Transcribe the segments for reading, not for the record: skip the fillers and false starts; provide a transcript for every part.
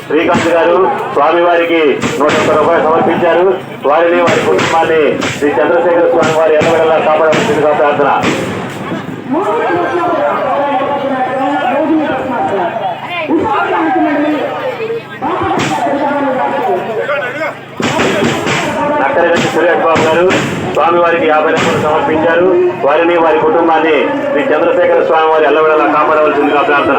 శ్రీకాంత్ గారు స్వామివారికి 101 రూపాయలు సమర్పించారు. వారిని వారి కుటుంబాన్ని శ్రీ చంద్రశేఖర స్వామి వారి ఎల్లవేళలా కాపాడవలసిందిగా ప్రార్థన. నక్కరగంటి సురేష్ బాబు గారు స్వామివారికి 50 రూపాయలు సమర్పించారు. వారిని వారి కుటుంబాన్ని శ్రీ చంద్రశేఖర స్వామి వారి ఎల్లవేళలా కాపాడవలసిందిగా ప్రార్థన.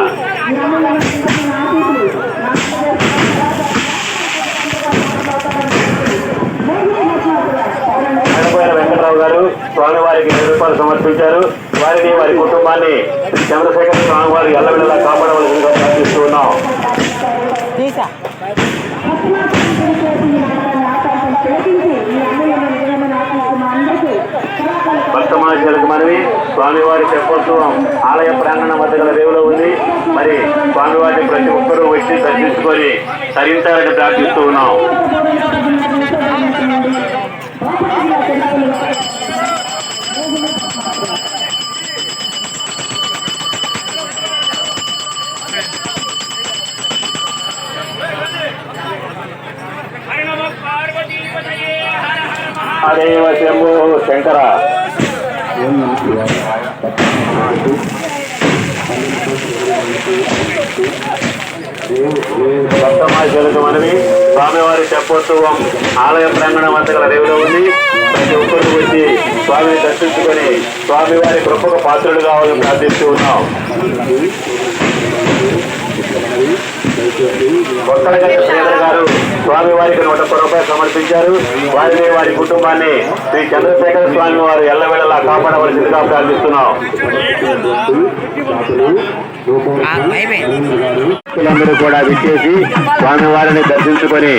వెంకటరావు గారు స్వామివారికి 10 రూపాయలు సమర్పించారు. వారిని వారి కుటుంబాన్ని శ్రీ చంద్రశేఖర స్వామి వారి ఎల్లవేళలా కాపాడవలసిందిగా ప్రార్థిస్తూ ఉన్నాం. భక్తమానులకు మనవి, స్వామివారి తెప్పోత్సవం ఆలయ ప్రాంగణం వద్ద గల రేవులో ఉంది. మరి స్వామివారిని ప్రతి ఒక్కరూ వచ్చి దర్శించుకొని తరించాలని ప్రార్థిస్తూ ఉన్నాం. హరేవ శంభో శంకర. భక్తమానులకు మనవి, స్వామివారి తెప్పోత్సవం ఆలయ ప్రాంగణం వద్ద గల రేవులో ఉంది. ప్రతి ఒక్కరు వచ్చి స్వామిని దర్శించుకొని స్వామివారి కృపకు పాత్రుడు కావాలని ప్రార్థిస్తూ ఉన్నాం. కొత్తగంటి శ్రీధర్ గారు స్వామివారికి 101 రూపాయలు సమర్పించారు. వారిని వారి కుటుంబాన్ని శ్రీ చంద్రశేఖర స్వామి వారు ఎల్లవేళలా కాపాడవలసిందిగా ప్రార్థిస్తున్నాం. భక్తులందరూ కూడా విచ్చేసి స్వామివారిని దర్శించుకొని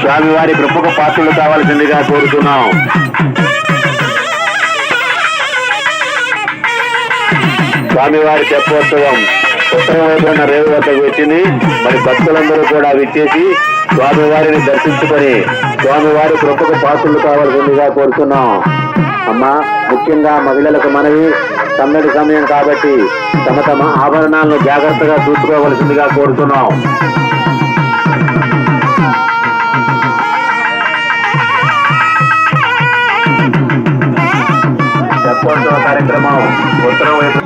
స్వామివారి కృపకు పాత్రలు కావాల్సిందిగా కోరుతున్నాం. స్వామివారి తెప్పోత్సవం ఉత్తరం వైపున రేవు వద్దకు వచ్చింది. మరి భక్తులందరూ కూడా విచ్చేసి స్వామివారిని దర్శించుకొని స్వామివారి కృపకు పాత్రలు కావాల్సిందిగా కోరుతున్నాం. అమ్మా, ముఖ్యంగా మహిళలకు మనవి, సందడి సమయం కాబట్టి తమ తమ ఆభరణాలను జాగ్రత్తగా చూసుకోవలసిందిగా కోరుతున్నాం. తెప్పోత్సవ కార్యక్రమం ఉత్తరం వైపు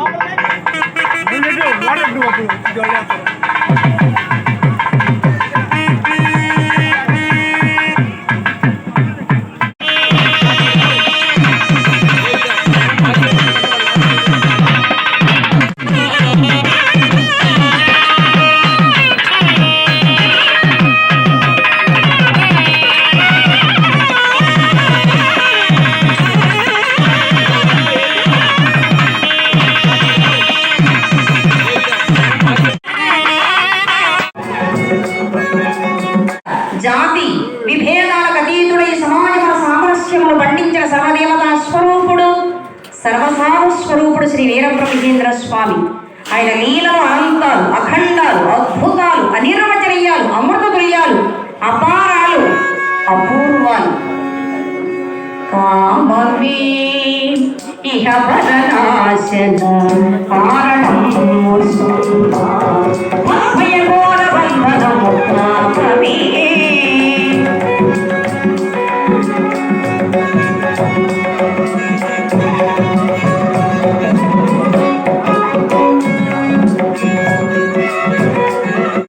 జాతి విభేదాలకు అతీతుడై సమాజ సామరస్యమును పండించిన సర్వదేవతా స్వరూపుడు సర్వసార స్వరూపుడు శ్రీ వీరబ్రహ్మేంద్ర స్వామి. ఆయన లీలలు అనంతాలు, అఖండాలు, అద్భుతాలు, అనిర్వచనీయాలు, అమృతతుల్యాలు, అపారాలు, అపూర్వాలు. కామమే ఇహ వదనాశన కారణం